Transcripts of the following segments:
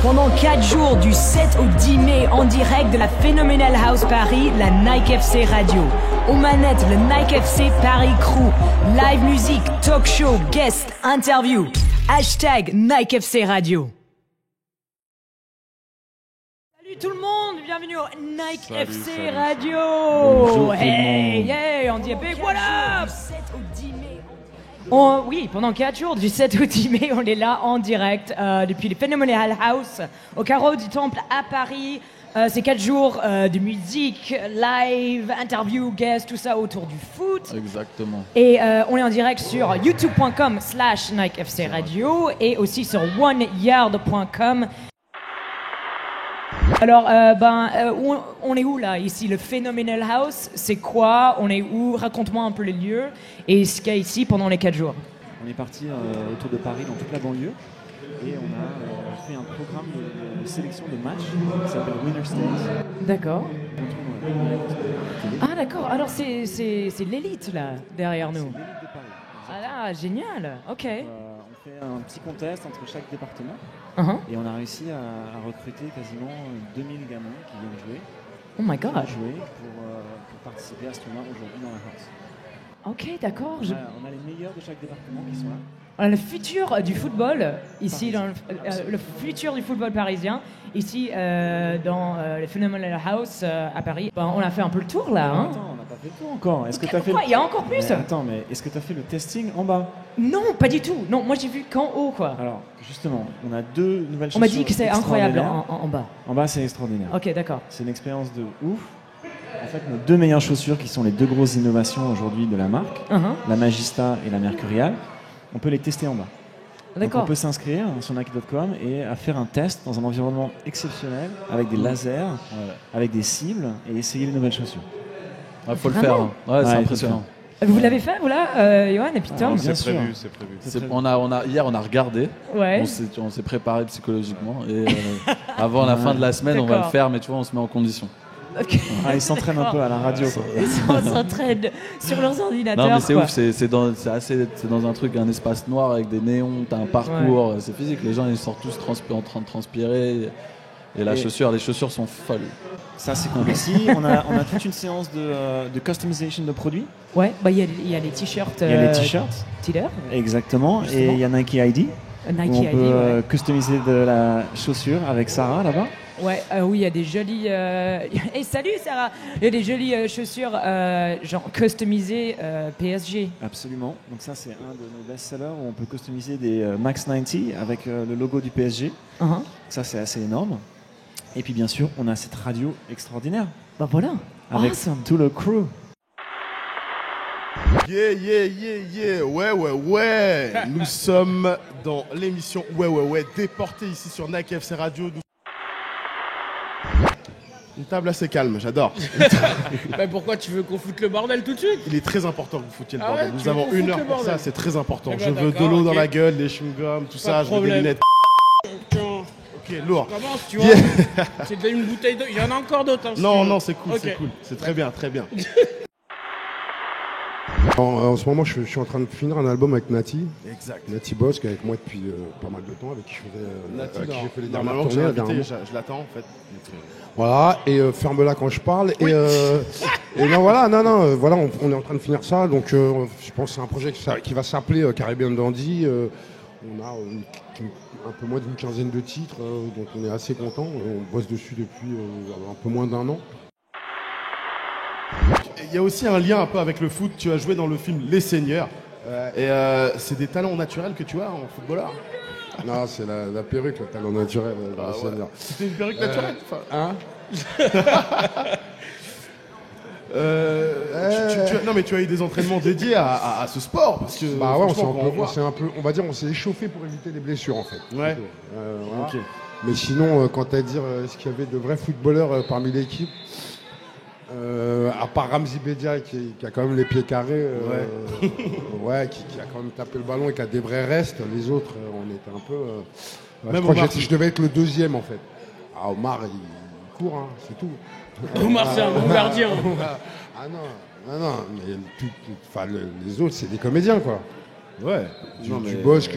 Pendant 4 jours, du 7 au 10 mai, en direct de la Phenomenal House Paris, la Nike FC Radio. Aux manettes, le Nike FC Paris Crew. Live musique, talk show, guest, interview. Hashtag Nike FC Radio. Salut tout le monde, bienvenue au Nike FC Radio. Bonjour hey, yeah, on dit big what up. Oui, pendant 4 jours, du 7 au 10 mai, on est là en direct depuis le Phenomenal House au carreau du Temple à Paris. C'est 4 jours de musique, live, interview, guest, tout ça autour du foot. Exactement. Et on est en direct sur youtube.com/NikeFC Radio et aussi sur oneyard.com. Alors, on est où là, ici, le Phenomenal House? C'est quoi? On est où? Raconte-moi un peu les lieux et ce qu'il y a ici pendant les 4 jours. On est parti autour de Paris, dans toute la banlieue, et on a fait un programme de sélection de matchs qui s'appelle Winner Stakes. D'accord. Ah d'accord, alors c'est l'élite là, derrière nous. C'est l'élite de Paris. Ah là, génial, ok. On fait un petit contest entre chaque département. Et on a réussi à recruter quasiment 2000 gamins qui viennent jouer. Oh my god. Pour participer à ce tournoi aujourd'hui dans la house. Ok, d'accord. On a les meilleurs de chaque département qui sont là. Le futur du football, ici, dans le futur du football parisien, ici dans le Phenomenal House à Paris. On a fait un peu le tour là. Hein. Attends, on n'a pas fait le tour encore. Est-ce que t'as fait Il y a encore plus. Mais est-ce que tu as fait le testing en bas? Non, pas du tout. Non, moi j'ai vu qu'en haut quoi. Alors, justement, on a 2 nouvelles chaussures. On m'a dit que c'est incroyable en bas. En bas, c'est extraordinaire. Ok, d'accord. C'est une expérience de ouf. En fait, nos 2 meilleures chaussures, qui sont les 2 grosses innovations aujourd'hui de la marque, la Magista et la Mercurial, on peut les tester en bas. D'accord. Donc on peut s'inscrire sur Nike.com et à faire un test dans un environnement exceptionnel, avec des lasers, avec des cibles, et essayer les nouvelles chaussures. Il faut le faire. Hein. Ouais, c'est impressionnant. Vous l'avez fait, vous là, Johan et puis Tom? Bien c'est sûr. prévu, c'est prévu. Hier, on a regardé. Ouais. On s'est préparé psychologiquement. Et avant la fin de la semaine, on va le faire, mais tu vois, on se met en condition. Okay. Ils s'entraînent un peu à la radio. Ils s'entraînent sur leurs ordinateurs. Non, mais c'est quoi. ouf, c'est dans un truc, un espace noir avec des néons, t'as un parcours, c'est physique. Les gens, ils sortent tous en train de transpirer. Et les chaussures sont folles. Ça, c'est cool. Ici, on a toute une séance de customisation de produits. Ouais, il y a les t-shirts. Il y a les t-shirts. Tiller. Exactement. Justement. Et il y a Nike ID. Nike ID, on peut customiser de la chaussure avec Sarah là-bas. Ouais, oui, il y a des jolies. Hey, salut Sarah. Il y a des jolies chaussures genre customisées PSG. Absolument. Donc ça, c'est un de nos best-sellers où on peut customiser des Max 90 avec le logo du PSG. Ça, c'est assez énorme. Et puis bien sûr, on a cette radio extraordinaire. Bah voilà. Avec tout le crew. Yeah. Ouais. Nous sommes dans l'émission Ouais. Déporté ici sur Nike FC Radio. Une table assez calme, j'adore. Mais pourquoi tu veux qu'on foute le bordel tout de suite? Il est très important que vous foutiez le Ah bordel. ouais, Nous avons 1 heure pour ça, c'est très important. Eh ben, Je veux de l'eau dans la gueule, des chewing-gums, tout ça, je veux des lunettes. Ok, lourd. Commence, tu vois. C'est une bouteille d'eau. Il y en a encore d'autres. Hein, non, c'est cool, Ok. c'est cool. C'est très bien. En ce moment, je suis en train de finir un album avec Nati. Exact. Nati Boss, qui est avec moi depuis pas mal de temps, avec qui j'ai fait les dernières Normalement, tournées. je l'attends en fait. Voilà, et ferme-la quand je parle. Oui. Et non, voilà, voilà, on est en train de finir ça. Donc, je pense que c'est un projet qui va s'appeler Caribbean Dandy. On a un peu moins d'une quinzaine de titres, donc on est assez content. On bosse dessus depuis un peu moins d'1 an. Il y a aussi un lien un peu avec le foot. Tu as joué dans le film Les Seigneurs. Et c'est des talents naturels que tu as en footballeur. Non, c'est la perruque, le talent naturel. Ouais. C'était une perruque naturelle. Hein Non mais tu as eu des entraînements dédiés à ce sport parce que bah ouais, on s'est échauffé pour éviter les blessures en fait. Ouais. Voilà. Ok. Mais sinon, quant à dire est-ce qu'il y avait de vrais footballeurs parmi l'équipe, à part Ramzi Bedia qui a quand même les pieds carrés, qui a quand même tapé le ballon et qui a des vrais restes, les autres on était un peu. Je crois que je devais être le 2e en fait. Ah, Omar il court, hein, c'est tout. Omar c'est un bombardier. Ah non, mais les autres c'est des comédiens quoi. Ouais. Du boss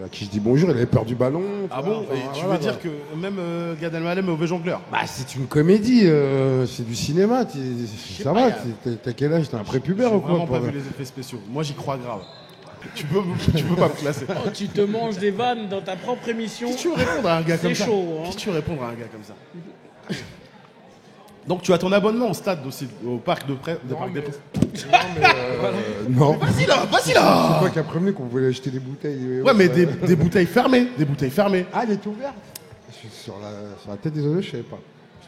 à qui je dis bonjour, il avait peur du ballon. Ah bon? Et tu veux dire que même Gad Elmaleh est mauvais jongleur? Bah, c'est une comédie, c'est du cinéma. Ça va, t'as quel âge? T'es un prépubère ou quoi? J'ai vraiment pas vu les effets spéciaux. Moi, j'y crois grave. Tu peux pas me classer. Oh, tu te manges des vannes dans ta propre émission. Qui tu veux répondre à un gars comme ça? C'est chaud. Hein. Qui tu veux répondre à un gars comme ça? Donc tu as ton abonnement au stade aussi, au parc de près. Non. Vas-y là. C'est toi qui as prévenu qu'on voulait acheter des bouteilles. Ouais, mais des bouteilles fermées. Des bouteilles fermées. Ah, elle est ouverte. Sur la tête des oiseaux, je savais pas.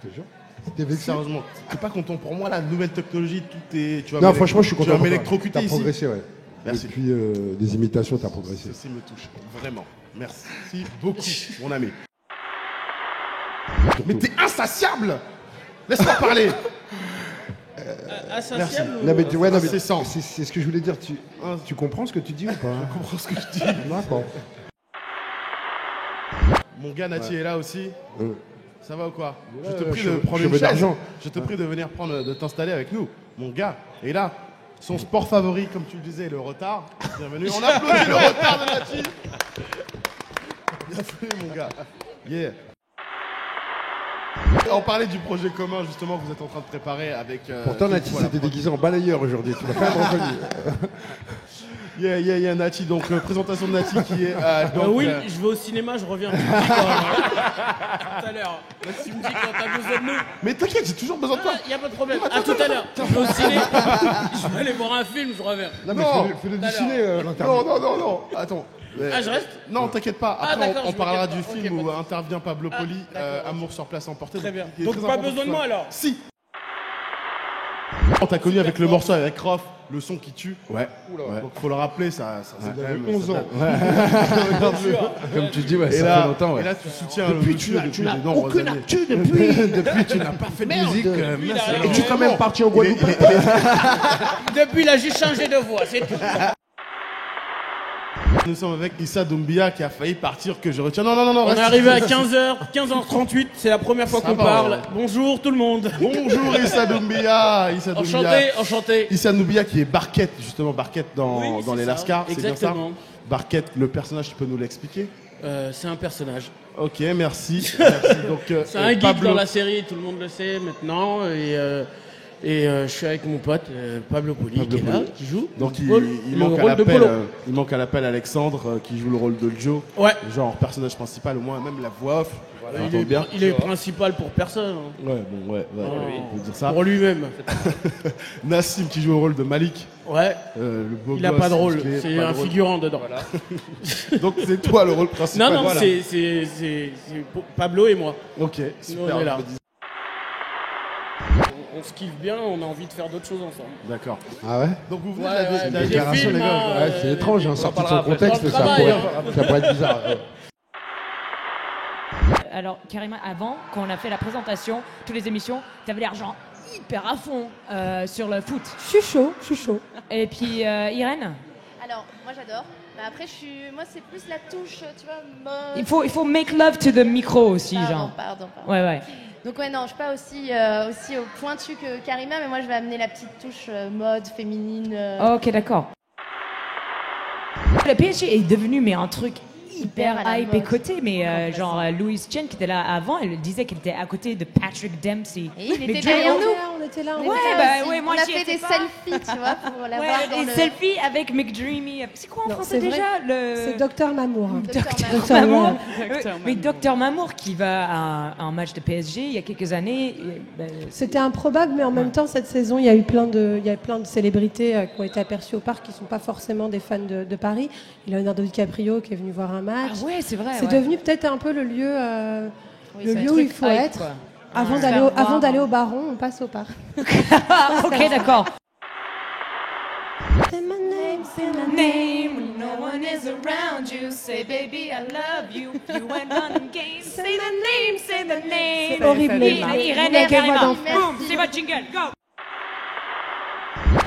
Je te jure. C'était vexé. Sérieusement, t'es pas content pour moi, la nouvelle technologie, tout est. Tu vas Non, franchement, je suis content. Tu vas m'électrocuter T'as ici. progressé, ouais. Merci. Depuis des imitations, t'as progressé. Ceci me touche, vraiment. Merci beaucoup, mon ami. Mais t'es insatiable. Laisse-moi parler. Insatiable. Non, mais, ouais, non, mais Incessant. c'est ce que je voulais dire. Tu comprends ce que tu dis ou pas? Je comprends ce que je dis. D'accord. Mon gars Nati est là aussi. Ça va ou quoi? Ouais, Je te prie de prendre je une veux chaise. d'argent. Je te prie de venir de t'installer avec nous. Mon gars est là. Son sport favori, comme tu le disais, le retard. Bienvenue. On applaudit le retard de Nati. Bienvenue, mon gars. Yeah. On parlait du projet commun justement que vous êtes en train de préparer avec. Pourtant, Nati s'était déguisé en balayeur aujourd'hui. Tu l'as quand même reconnu. Yeah, Nati. Donc, présentation de Nati qui est. Oui, je vais au cinéma, je reviens. Tout à l'heure. Tu me dis quand t'as besoin de nous. Mais t'inquiète, j'ai toujours besoin de toi. Y a pas de problème. À tout à l'heure. Je vais au ciné. Je vais aller voir un film, je reviens. Non, mais fais-le du ciné. Non. Attends. Ah, je reste? Non, t'inquiète pas. Ah, Après, d'accord, on je parlera m'inquiète du pas. film Ok, où intervient Pablo Poli, Amour sur place emporté. Très bien. il est Donc, très pas important besoin de que moi tu sois- alors? Si. On t'a connu avec le morceau avec Rof, le son qui tue. Ouais. Donc faut le rappeler, ça Il quand avait même 11 ans. Comme tu dis, ouais, Et ça là, fait longtemps. et Ouais. là, tu soutiens le monsieur depuis de nombreuses Aucune années. actu depuis tu n'as pas fait de musique. Depuis, il a Et tu es quand même parti en Guadeloupe. Depuis, il a juste changé de voix, c'est tout. Nous sommes avec Issa Doumbia qui a failli partir, que je retiens. Non, On reste est arrivé à ici. 15h38, c'est la première fois Ça qu'on va, parle. ouais. Bonjour tout le monde. Bonjour Issa Doumbia. Enchanté. Issa Doumbia qui est Barquette, justement Barquette dans Oui, les c'est Lascars, c'est bien ça? Exactement. Barquette, le personnage, tu peux nous l'expliquer? C'est un personnage. Ok, merci. Donc, C'est un guide Pablo. dans la série, tout le monde le sait maintenant. Et je suis avec mon pote Pablo Poli qui est là, qui joue. Donc il le manque à rôle de l'appel, Polo. il manque à l'appel Alexandre qui joue le rôle de Joe. Ouais. Genre personnage principal, au moins même la voix off. Voilà, Il est principal pour personne. Hein. Ouais, bon, ouais, on peut dire ça. Pour lui-même. Nassim qui joue le rôle de Malik. Ouais. Le beau Il a gosse, pas de rôle, musclé, c'est pas de un rôle. figurant dedans. Donc c'est toi le rôle principal. Non, Voilà. c'est Pablo et moi. Ok, Nous, super. on est là. On se kiffe bien, on a envie de faire d'autres choses ensemble. D'accord. Ah ouais? Donc vous venez Ouais, de la- ouais, de la des déclaration, films, les gars. hein, Ouais, c'est étrange, hein, sorti de son parlera après. contexte, Dans le ça travail, pourrait être bizarre. Alors, Karima, avant, quand on a fait la présentation, toutes les émissions, t'avais l'air genre hyper à fond sur le foot. Je suis chaud. Et puis, Irène, Alors, moi j'adore. Mais après, moi c'est plus la touche, tu vois, mode. il faut make love to the micro aussi, Pardon, genre. pardon. Ouais. Donc ouais, non, je suis pas aussi au pointu que Karima, mais moi je vais amener la petite touche mode féminine. Ok, d'accord. Le PSG est devenu mais un truc hyper à la hype et mode. côté, mais Complètement. genre Louise Chen qui était là avant, elle disait qu'elle était à côté de Patrick Dempsey. Et il Mais était Dieu, derrière on- nous. On était là. On Ouais, était là bah aussi. ouais, moi on a j'y fait étais des pas. selfies, tu vois, pour l'avoir Ouais, dans des le... selfies avec McDreamy. C'est quoi en Non, français c'est vrai. déjà C'est Docteur Mamour. Docteur Mamour. Mamour. Docteur Mais Docteur Mamour qui va à un match de PSG il y a quelques années. C'était improbable, mais en même temps, cette saison, il y a plein de célébrités qui ont été aperçues au parc qui ne sont pas forcément des fans de Paris. Il y a Leonardo DiCaprio qui est venu voir un match. Ah ouais, c'est vrai. C'est devenu peut-être un peu le lieu, Oui, le c'est un lieu où truc il faut hype, être. quoi. Avant Ouais. d'aller au Baron, on passe au parc. Ok, d'accord. C'est my name, c'est my Name when no one is around you. Say baby I love you. You went running game. Say the name, say the name. C'est horrible, les marques. Irène Merci. et Karima. Merci. Boum, c'est votre jingle. Go.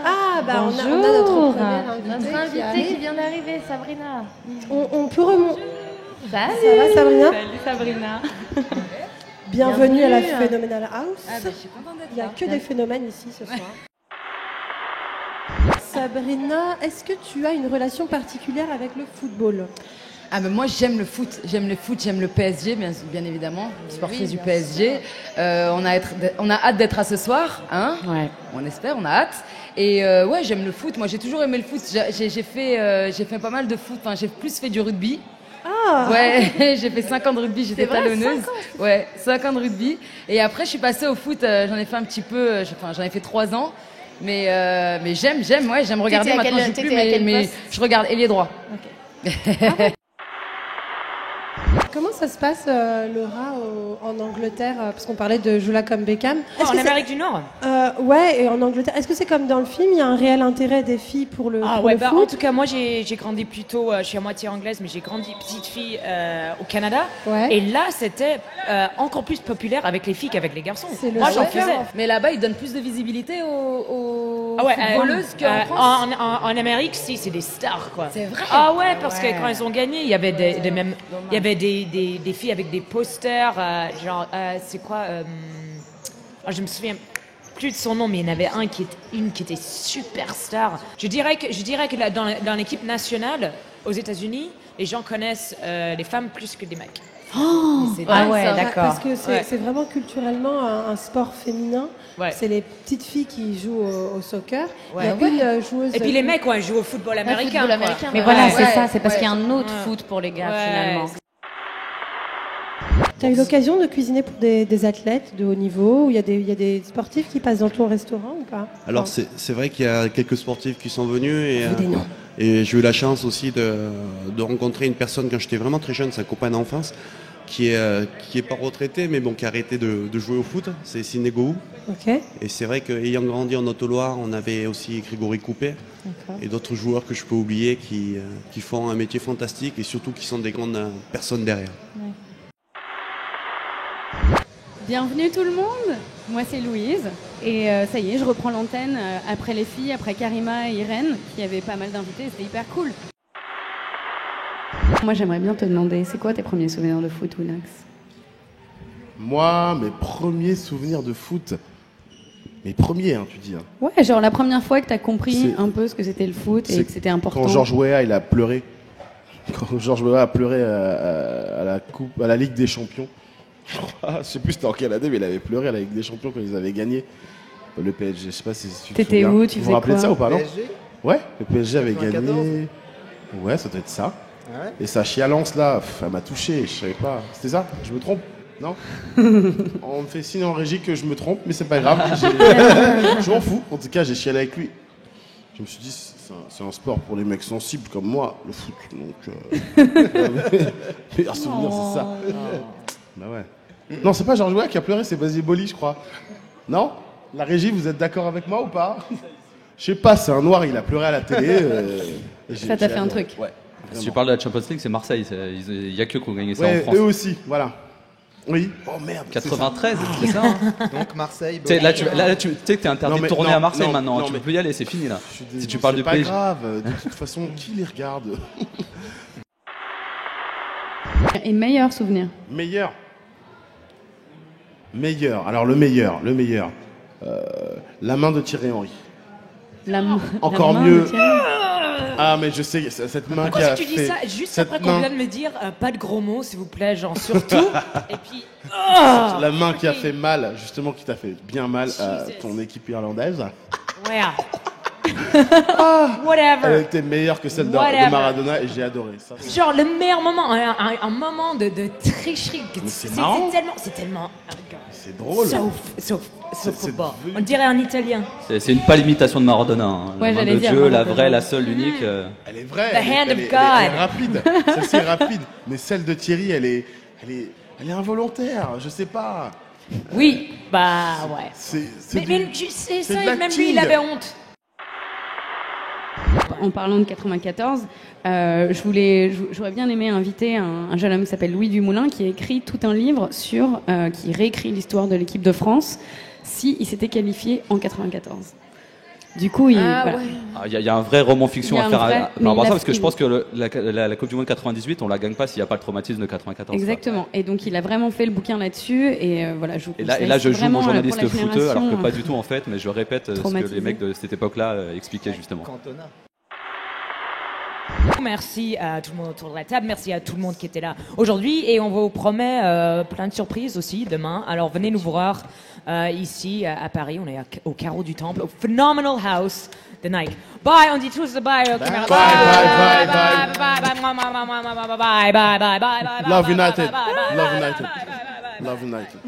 Ah, bah on a notre première Notre invitée qui invitée qui arrive. vient d'arriver, Sabrina. On peut remonter. Salut. Ça va, Sabrina? Salut Sabrina. Bienvenue à la Bienvenue. Phenomenal House. Je suis contente d'être Il n'y a là. que des phénomènes ici ce soir. Sabrina, est-ce que tu as une relation particulière avec le football? Ah ben moi j'aime le foot, j'aime le PSG bien évidemment, sportrice du PSG. On a hâte d'être à ce soir, hein. Ouais. On espère, on a hâte. Et ouais, j'aime le foot. Moi j'ai toujours aimé le foot. J'ai fait pas mal de foot. Enfin j'ai plus fait du rugby. Ah. Ouais, j'ai fait 5 ans de rugby, j'étais talonneuse. 5 ans. Ouais, 5 ans de rugby. Et après je suis passée au foot. J'en ai fait un petit peu. J'en ai fait 3 ans. Mais j'aime regarder. Maintenant je joue plus, mais je regarde ailier droit. Ok. Comment ça se passe, Laura, en Angleterre, parce qu'on parlait de Joue-la comme Beckham. En Amérique du Nord. Ouais, et en Angleterre. Est-ce que c'est comme dans le film, il y a un réel intérêt des filles pour le foot? En tout cas, moi, j'ai grandi plutôt, je suis à moitié anglaise, mais j'ai grandi petite fille au Canada. Ouais. Et là, c'était encore plus populaire avec les filles qu'avec les garçons. Moi, j'en faisais. Mais là-bas, ils donnent plus de visibilité aux footballeuses qu'en France. En Amérique, si, c'est des stars, quoi. C'est vrai. Ah ouais, parce que quand elles ont gagné, il y avait des filles avec des posters, c'est quoi je me souviens plus de son nom, mais il y en avait une qui était superstar. Je dirais que là, dans l'équipe nationale aux États-Unis, les gens connaissent les femmes plus que des mecs. Oh, d'accord. Parce que c'est vraiment culturellement un sport féminin. Ouais. C'est les petites filles qui jouent au soccer. Ouais. Il y a une joueuse. Et puis les mecs, jouent au football américain. Mais voilà, c'est ça. C'est parce qu'il y a un autre foot pour les gars, finalement. Tu as eu l'occasion de cuisiner pour des athlètes de haut niveau, où il y a des sportifs qui passent dans ton restaurant ou pas? Alors c'est vrai qu'il y a quelques sportifs qui sont venus et j'ai eu la chance aussi de rencontrer une personne quand j'étais vraiment très jeune, sa compagne d'enfance, qui est pas retraitée mais bon qui a arrêté de jouer au foot, c'est Sidney Gou. Okay. Et c'est vrai qu'ayant grandi en Haute-Loire, on avait aussi Grégory Coupet et d'autres joueurs que je peux oublier qui font un métier fantastique et surtout qui sont des grandes personnes derrière. Ouais. Bienvenue tout le monde, moi c'est Louise et ça y est, je reprends l'antenne après les filles, après Karima et Irène qui avaient pas mal d'invités, c'était hyper cool. Moi j'aimerais bien te demander, c'est quoi tes premiers souvenirs de foot, Willax? Moi, mes premiers souvenirs de foot, mes premiers tu dis. Ouais, genre la première fois que t'as compris un peu ce que c'était le foot et que c'était important. Quand Georges Weah, il a pleuré. Quand Georges Weah a pleuré à la Ligue des Champions. Je sais plus c'était en quelle année, mais il avait pleuré à la Ligue des Champions quand ils avaient gagné le PSG. Je sais pas si tu te T'étais souviens. où? Tu vous vous rappelez de ça ou pas, non? PSG. Ouais, le PSG avait gagné. Ouais, ça doit être ça. Ouais. Et sa chialance là, elle m'a touché, je savais pas. C'était ça? Je me trompe? Non? On me fait signe en régie que je me trompe, mais c'est pas grave. Je m'en fous. En tout cas, j'ai chialé avec lui. Je me suis dit, c'est un sport pour les mecs sensibles comme moi, le foot. Donc, meilleur souvenir, c'est ça. Bah ouais. Non, c'est pas Georges Weah qui a pleuré, c'est Basile Boli, je crois. Non? La régie, vous êtes d'accord avec moi ou pas? Je sais pas, c'est un noir, il a pleuré à la télé. Ça t'a fait un truc. Ouais. Si tu parles de la Champions League, c'est Marseille. Il n'y a que qui ont gagné ça en France. Eux aussi, voilà. Oui. Oh merde. 93, c'est ça. Donc Marseille. Tu sais, là, tu sais que t'es interdit de tourner à Marseille maintenant. Tu peux plus y aller, c'est fini là. Si tu parles de PSG. C'est pas grave. De toute façon, qui les regarde? Et meilleur souvenir? Meilleur. Alors le meilleur. La main de Thierry Henry. Encore mieux. Ah mais je sais, cette main qui a fait... Pourquoi tu dis ça juste après qu'on vient de me dire pas de gros mots s'il vous plaît, genre surtout. Et puis... La main qui a fait mal, justement qui t'a fait bien mal à ton équipe irlandaise. Ouais. Whatever. Elle était meilleure que celle de Maradona et j'ai adoré ça. Genre le meilleur moment, un moment de tricherie. C'est marrant. C'est tellement. C'est drôle. Sauf football. On dirait un italien. C'est une pâle imitation de Maradona. Hein. Ouais, la main de Dieu, la vraie, la seule, l'unique. Elle est vraie. The hand of God. Elle est rapide. Celle-ci est rapide. Mais celle de Thierry, elle est involontaire. Je sais pas. Oui, bah ouais. Mais c'est ça, et même lui, il avait honte. En parlant de 94, j'aurais bien aimé inviter un jeune homme qui s'appelle Louis Dumoulin qui a écrit tout un livre qui réécrit l'histoire de l'équipe de France s'il s'était qualifié en 94. Du coup, il y a un vrai roman fiction à faire par rapport à ça, parce que je pense que la Coupe du Monde 98, on la gagne pas s'il n'y a pas le traumatisme de 94. Exactement. Quoi. Et donc, il a vraiment fait le bouquin là-dessus. Et voilà, je vous conseille. Et là, je joue mon journaliste footeux, alors que pas du tout en fait, mais je répète ce que les mecs de cette époque-là expliquaient justement. Cantona. Merci à tout le monde autour de la table, merci à tout le monde qui était là aujourd'hui et on vous promet plein de surprises aussi demain. Alors venez nous voir ici à Paris, on est au carreau du Temple, au Phenomenal House de Nike. Bye, on dit tous bye aux caméras. Bye, Bye, bye, bye, bye. Love United. Love United. Love United.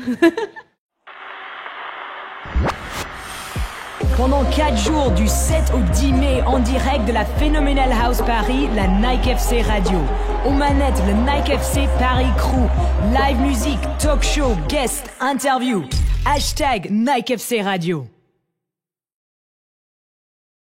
Pendant 4 jours, du 7 au 10 mai, en direct de la Phenomenal House Paris, la Nike FC Radio. Aux manettes, le Nike FC Paris Crew. Live musique, talk show, guest, interview. #Nike FC Radio.